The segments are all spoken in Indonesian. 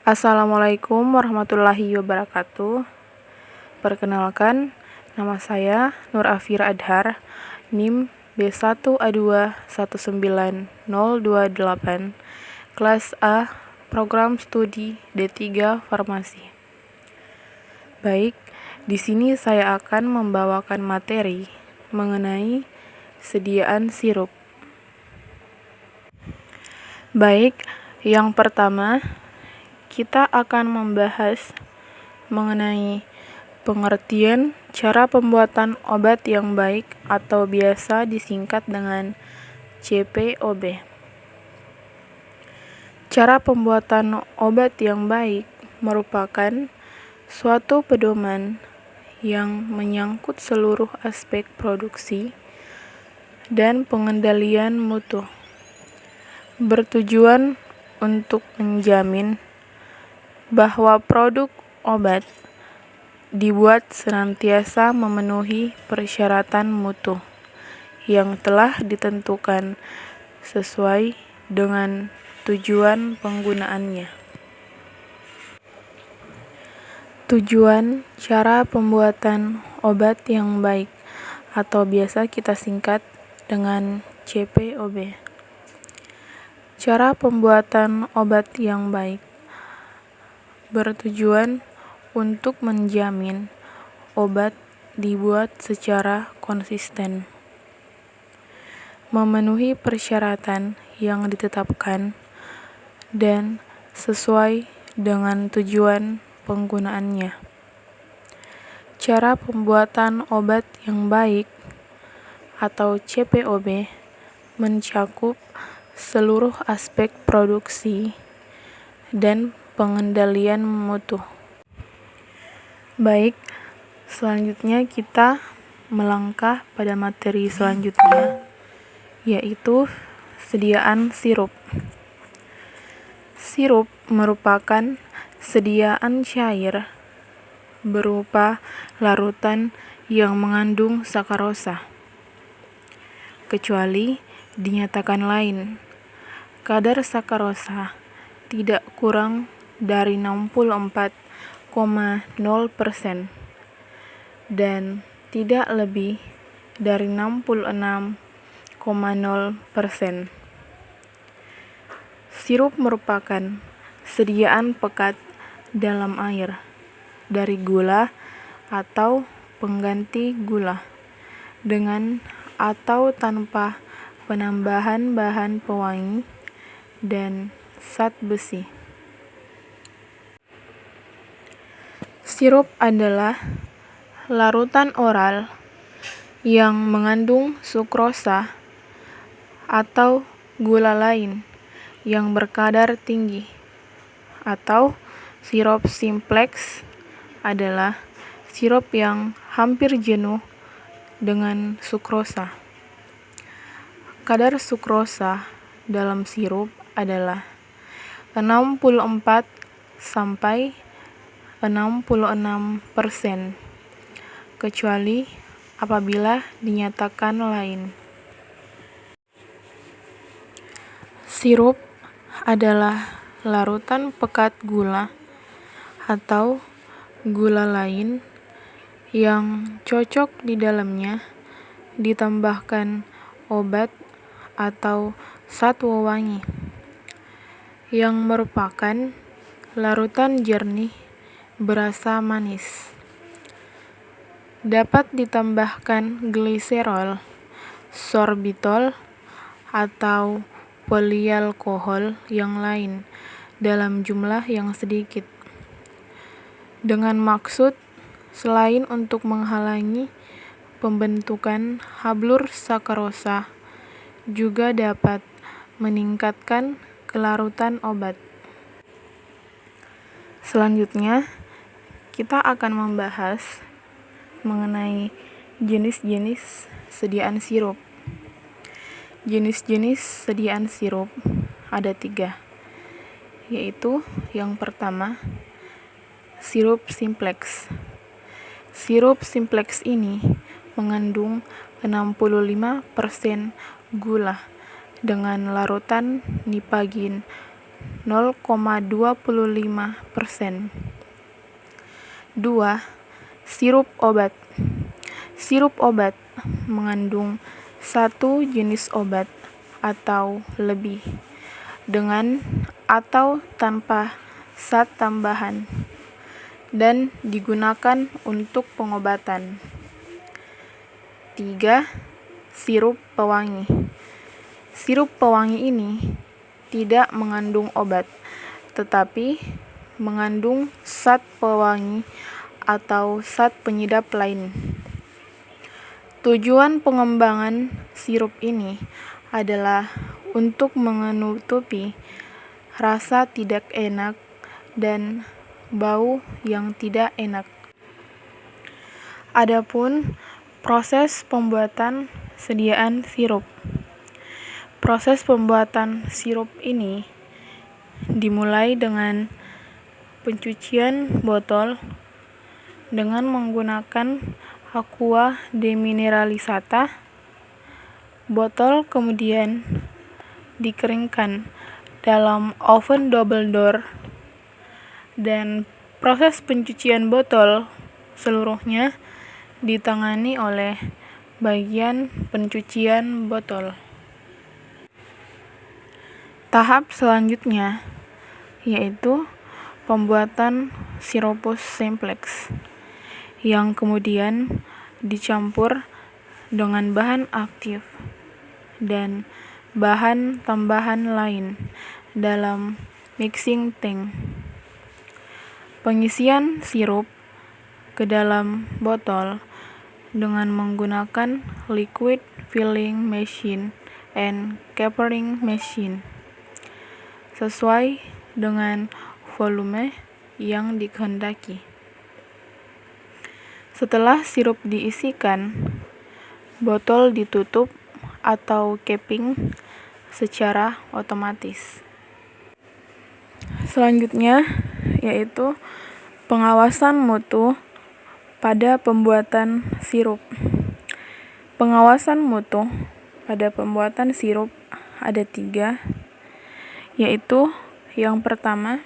Assalamualaikum warahmatullahi wabarakatuh. Perkenalkan, nama saya Nur Afira Adhar, NIM B1219028, kelas A, program studi D3 Farmasi. Baik, di sini saya akan membawakan materi mengenai sediaan sirup. Baik, yang pertama, kita akan membahas mengenai pengertian cara pembuatan obat yang baik atau biasa disingkat dengan CPOB. Cara pembuatan obat yang baik merupakan suatu pedoman yang menyangkut seluruh aspek produksi dan pengendalian mutu, bertujuan untuk menjamin bahwa produk obat dibuat senantiasa memenuhi persyaratan mutu yang telah ditentukan sesuai dengan tujuan penggunaannya. Tujuan cara pembuatan obat yang baik atau biasa kita singkat dengan CPOB. Cara pembuatan obat yang baik bertujuan untuk menjamin obat dibuat secara konsisten, memenuhi persyaratan yang ditetapkan, dan sesuai dengan tujuan penggunaannya. Cara pembuatan obat yang baik atau CPOB mencakup seluruh aspek produksi dan pengendalian mutu. Baik, selanjutnya kita melangkah pada materi selanjutnya, yaitu sediaan sirup. Sirup merupakan sediaan cair berupa larutan yang mengandung sakarosa, kecuali dinyatakan lain. Kadar sakarosa tidak kurang dari 64,0% dan tidak lebih dari 66,0%. Sirup merupakan sediaan pekat dalam air dari gula atau pengganti gula dengan atau tanpa penambahan bahan pewangi dan zat besi. Sirup adalah larutan oral yang mengandung sukrosa atau gula lain yang berkadar tinggi, atau sirup simplex adalah sirup yang hampir jenuh dengan sukrosa. Kadar sukrosa dalam sirup adalah 64 sampai 66%, kecuali apabila dinyatakan lain. Sirup adalah larutan pekat gula atau gula lain yang cocok di dalamnya ditambahkan obat atau zat pewangi, yang merupakan larutan jernih berasa manis. Dapat ditambahkan gliserol, sorbitol, atau polialkohol yang lain dalam jumlah yang sedikit, dengan maksud selain untuk menghalangi pembentukan hablur sakarosa, juga dapat meningkatkan kelarutan obat. Selanjutnya, kita akan membahas mengenai jenis-jenis sediaan sirup. Jenis-jenis sediaan sirup ada 3, yaitu yang pertama, sirup simplex. Sirup simplex ini mengandung 65% gula dengan larutan nipagin 0,25%. 2. Sirup obat. Sirup obat mengandung satu jenis obat atau lebih, dengan atau tanpa zat tambahan, dan digunakan untuk pengobatan. 3. Sirup pewangi. Sirup pewangi ini tidak mengandung obat, tetapi mengandung zat pewangi atau zat penyedap lain. Tujuan pengembangan sirup ini adalah untuk menutupi rasa tidak enak dan bau yang tidak enak. Adapun proses pembuatan sediaan sirup. Proses pembuatan sirup ini dimulai dengan pencucian botol dengan menggunakan aqua demineralisata. Botol kemudian dikeringkan dalam oven double door, dan proses pencucian botol seluruhnya ditangani oleh bagian pencucian botol. Tahap selanjutnya yaitu pembuatan sirupus simplex, yang kemudian dicampur dengan bahan aktif dan bahan tambahan lain dalam mixing tank. Pengisian sirup ke dalam botol dengan menggunakan liquid filling machine and capering machine sesuai dengan volume yang dikehendaki. Setelah sirup diisikan, botol ditutup atau capping secara otomatis. Selanjutnya yaitu pengawasan mutu pada pembuatan sirup. Pengawasan mutu pada pembuatan sirup ada 3, yaitu yang pertama,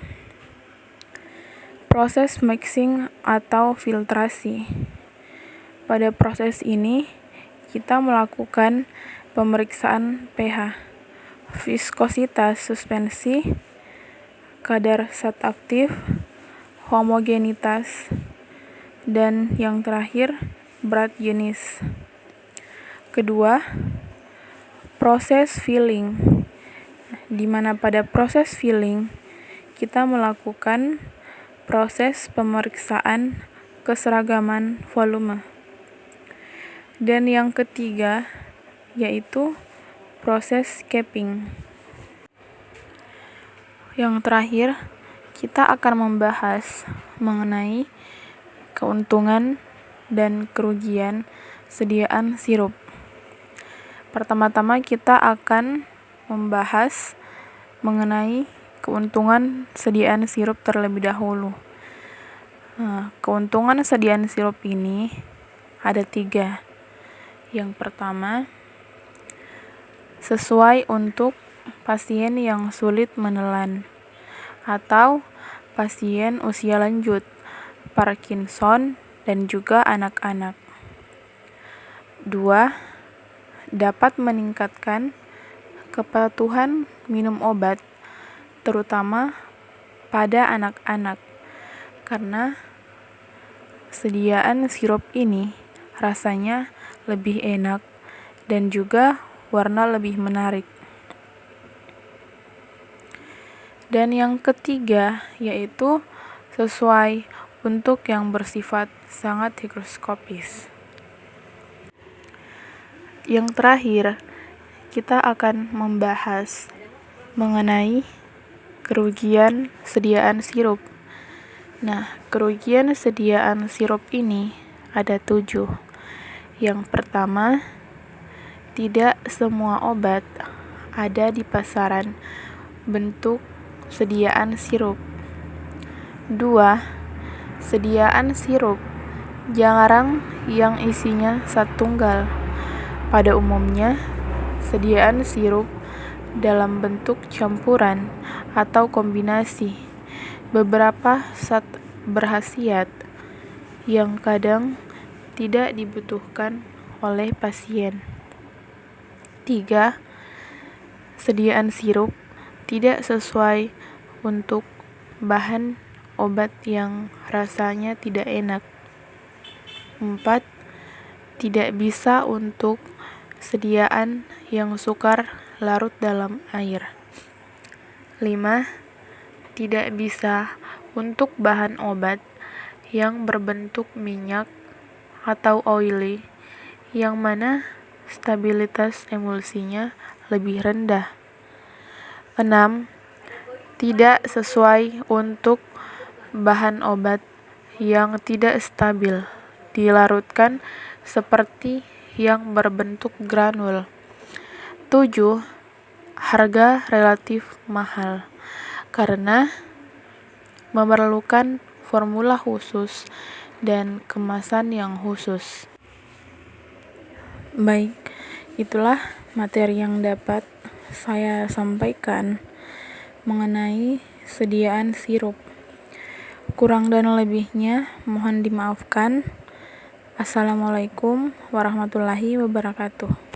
proses mixing atau filtrasi. Pada proses ini, kita melakukan pemeriksaan pH, viskositas suspensi, kadar zat aktif, homogenitas, dan yang terakhir, berat jenis. Kedua, proses filling, di mana pada proses filling kita melakukan proses pemeriksaan keseragaman volume. Dan yang ketiga yaitu proses capping. Yang terakhir, kita akan membahas mengenai keuntungan dan kerugian sediaan sirup. Pertama-tama kita akan membahas mengenai keuntungan sediaan sirup terlebih dahulu. Keuntungan sediaan sirup ini ada 3. Yang pertama, sesuai untuk pasien yang sulit menelan atau pasien usia lanjut, Parkinson, dan juga anak-anak. 2. Dapat meningkatkan kepatuhan minum obat, terutama pada anak-anak, karena sediaan sirup ini rasanya lebih enak dan juga warna lebih menarik. Dan yang ketiga yaitu sesuai untuk yang bersifat sangat higroskopis. Yang terakhir, kita akan membahas mengenai kerugian sediaan sirup. Nah, kerugian sediaan sirup ini ada 7. Yang pertama, tidak semua obat ada di pasaran bentuk sediaan sirup. 2. Sediaan sirup jarang yang isinya zat tunggal. Pada umumnya, sediaan sirup dalam bentuk campuran atau kombinasi. Beberapa zat berkhasiat yang kadang tidak dibutuhkan oleh pasien. 3. Sediaan sirup tidak sesuai untuk bahan obat yang rasanya tidak enak. 4. Tidak bisa untuk sediaan yang sukar larut dalam air. 5. Tidak bisa untuk bahan obat yang berbentuk minyak atau oily, yang mana stabilitas emulsinya lebih rendah. 6. Tidak sesuai untuk bahan obat yang tidak stabil dilarutkan seperti yang berbentuk granul. 7. Harga relatif mahal karena memerlukan formula khusus dan kemasan yang khusus. Baik, itulah materi yang dapat saya sampaikan mengenai sediaan sirup. Kurang dan lebihnya mohon dimaafkan. Assalamualaikum warahmatullahi wabarakatuh.